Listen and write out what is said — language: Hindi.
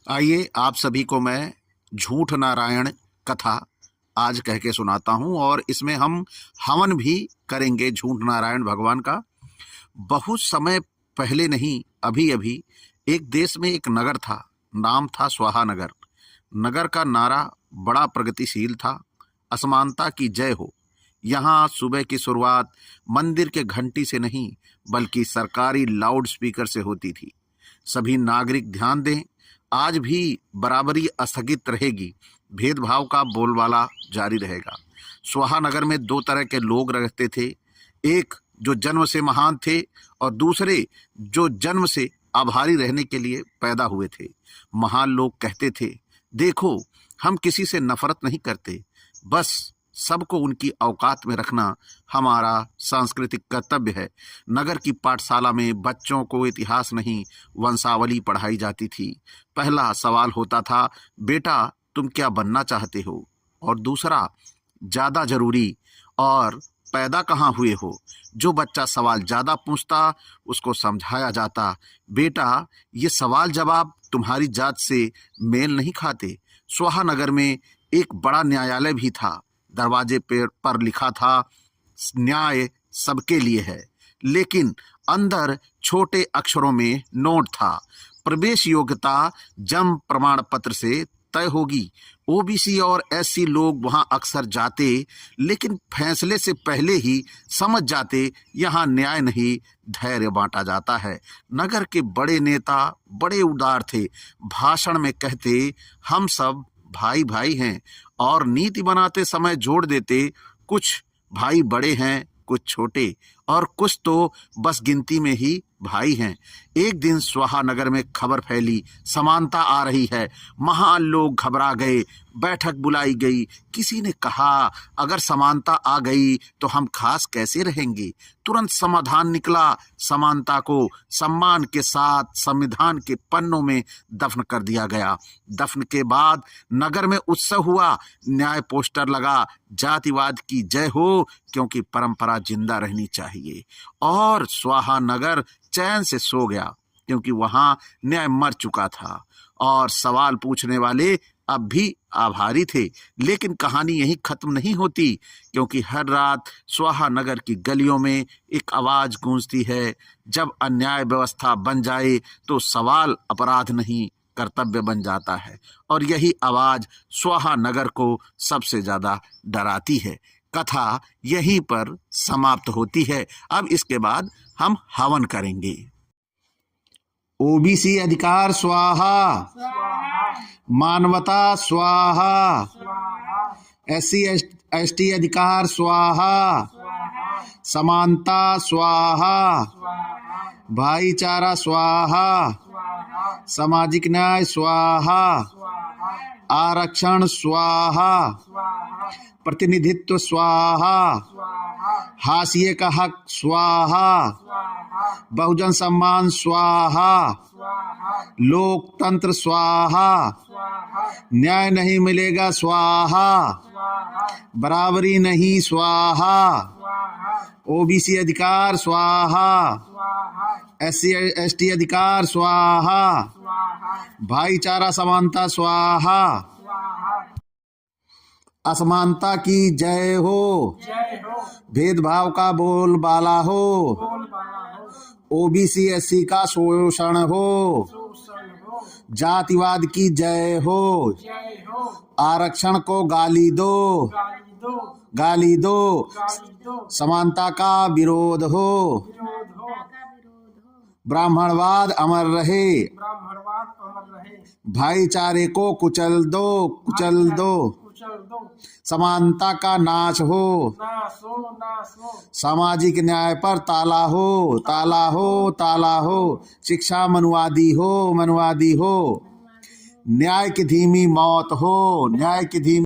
आइए आप सभी को मैं झूठ नारायण कथा आज कह के सुनाता हूँ और इसमें हम हवन भी करेंगे झूठ नारायण भगवान का। बहुत समय पहले नहीं, अभी अभी एक देश में एक नगर था, नाम था स्वाहा नगर। नगर का नारा बड़ा प्रगतिशील था, असमानता की जय हो। यहाँ सुबह की शुरुआत मंदिर के घंटी से नहीं बल्कि सरकारी लाउड स्पीकर से होती थी। सभी नागरिक ध्यान दें, आज भी बराबरी अस्थगित रहेगी, भेदभाव का बोलबाला जारी रहेगा। स्वाहा नगर में दो तरह के लोग रहते थे, एक जो जन्म से महान थे और दूसरे जो जन्म से आभारी रहने के लिए पैदा हुए थे। महान लोग कहते थे, देखो हम किसी से नफरत नहीं करते, बस सबको उनकी औकात में रखना हमारा सांस्कृतिक कर्तव्य है। नगर की पाठशाला में बच्चों को इतिहास नहीं वंशावली पढ़ाई जाती थी। पहला सवाल होता था, बेटा तुम क्या बनना चाहते हो, और दूसरा ज़्यादा जरूरी, और पैदा कहाँ हुए हो। जो बच्चा सवाल ज़्यादा पूछता उसको समझाया जाता, बेटा ये सवाल जवाब तुम्हारी जात से मेल नहीं खाते। स्वाहा नगर में एक बड़ा न्यायालय भी था। दरवाजे पर लिखा था, न्याय सबके लिए है, लेकिन अंदर छोटे अक्षरों में नोट था, प्रवेश योग्यता जन्म प्रमाण पत्र से तय होगी। ओबीसी और एससी लोग वहां अक्सर जाते, लेकिन फैसले से पहले ही समझ जाते यहाँ न्याय नहीं धैर्य बांटा जाता है। नगर के बड़े नेता बड़े उदार थे, भाषण में कहते हम सब भाई भाई हैं, और नीति बनाते समय जोड़ देते, कुछ भाई बड़े हैं कुछ छोटे, और कुछ तो बस गिनती में ही भाई हैं। एक दिन स्वाहा नगर में खबर फैली, समानता आ रही है। महान लोग घबरा गए, बैठक बुलाई गई। किसी ने कहा, अगर समानता आ गई तो हम खास कैसे रहेंगे। तुरंत समाधान निकला, समानता को सम्मान के साथ संविधान के पन्नों में दफन कर दिया गया। दफन के बाद नगर में उत्सव हुआ, न्याय पोस्टर लगा, जातिवाद की जय हो, क्योंकि परंपरा जिंदा रहनी चाहिए। और स्वाहा नगर चैन से सो गया, क्योंकि वहां न्याय मर चुका था और सवाल पूछने वाले अब भी आभारी थे। लेकिन कहानी यहीं खत्म नहीं होती, क्योंकि हर रात स्वाहा नगर की गलियों में एक आवाज गूंजती है, जब अन्याय व्यवस्था बन जाए तो सवाल अपराध नहीं कर्तव्य बन जाता है। और यही आवाज स्वाहा नगर को सबसे ज्यादा डराती है। कथा यहीं पर समाप्त होती है। अब इसके बाद हम हवन करेंगे। ओबीसी अधिकार स्वाहा, मानवता स्वाहा, एससी एसटी अधिकार स्वाहा, समानता स्वाहा, भाईचारा स्वाहा, सामाजिक न्याय स्वाहा, आरक्षण स्वाहा, प्रतिनिधित्व स्वाहा, हाशिए का हक स्वाहा, बहुजन सम्मान स्वाहा, लोकतंत्र स्वाहा, न्याय नहीं मिलेगा स्वाहा, बराबरी नहीं स्वाहा, ओबीसी अधिकार स्वाहा, एससी एसटी अधिकार स्वाहा, भाईचारा समानता स्वाहा, असमानता की जय हो, भेदभाव का बोलबाला हो, ओबीसी एससी का शोषण हो, जातिवाद की जय हो, आरक्षण को गाली दो, गाली दो, समानता का विरोध हो, ब्राह्मणवाद अमर रहे, भाईचारे को कुचल दो, कुचल दो, समानता का नाश हो, सामाजिक न्याय पर ताला हो, ताला हो, ताला हो, शिक्षा मनुवादी हो, मनुवादी हो, न्याय की धीमी मौत हो, न्याय की धीमी